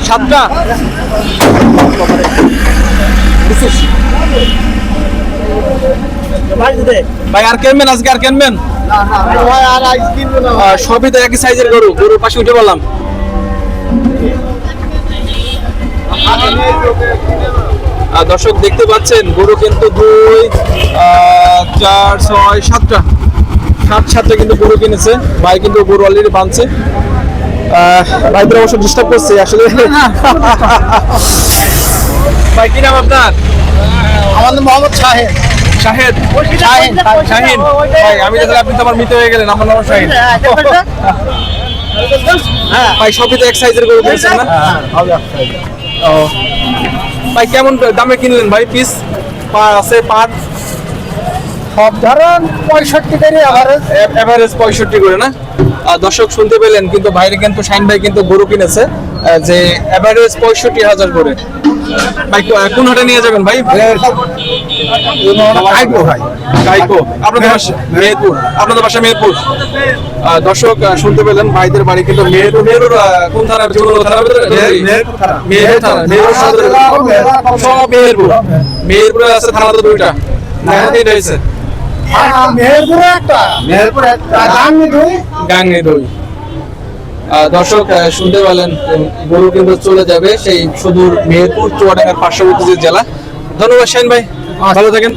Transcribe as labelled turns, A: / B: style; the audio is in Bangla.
A: 7টা। ভাই আর কিনবেন আজকে, আর কিনবেন? সবই তো একই সাইজের গরু, গরুর পাশে উঠে বললাম। দর্শক দেখতে পাচ্ছেন গরু কিন্তু 2, 4, 6, 7টা, 7টা কিন্তু গরু কিনেছে ভাই, কিন্তু গরু অলরেডি বাঁধছে। ভাইদের অবশ্য ডিস্টার্ব করছে আসলে। ভাই কি নাম আপনার?
B: আমার নাম মোহাম্মদ শাহেদ।
A: শাহেদ? শাহিন ভাই, আমি দেখলাম আপনি তো আমার মৃত হয়ে গেলেন। আমার নাম শাহিন। ভাই সবই তো এক সাইজের গরু কিনেছেন না? ও ভাই, কেমন দামে কিনলেন ভাই পিস? আছে পার
B: সব ধরেন 65 করে
A: এভারেজ 65 করে না? দর্শক শুনতে পেলেন, কিন্তু ভাইরে কিন্তু শাহিন ভাই কিন্তু গরু কিনেছে যে এভারেজ 65,000 করে। ভাই কোন হাটে নিয়ে যাবেন ভাই?
B: আইবো ভাই।
A: গাইকো। আপনাদের বাসা মেহেরপুর? আপনাদের বাসা মেহেরপুর? দর্শক শুনতে পেলেন, ভাইদের বাড়ি কিন্তু মেহেরপুর। কোন থানা? কোন থানার ভিতরে? মেহেরপুর থানা। মেহেরপুর সদর। সব মেহেরপুর। মেহেরপুরে আছে থানা তো 2টা না 3টা হয়েছে?
B: মেহেরপুরে একটা,
A: গাংনী 2। দর্শক শুনতে পেলেন, গরু কিন্তু চলে যাবে সেই সুদূর মেহেরপুর, চুয়াডাঙ্গার পার্শ্ববর্তী যে জেলা। ধন্যবাদ শাহিন ভাই, ভালো থাকেন।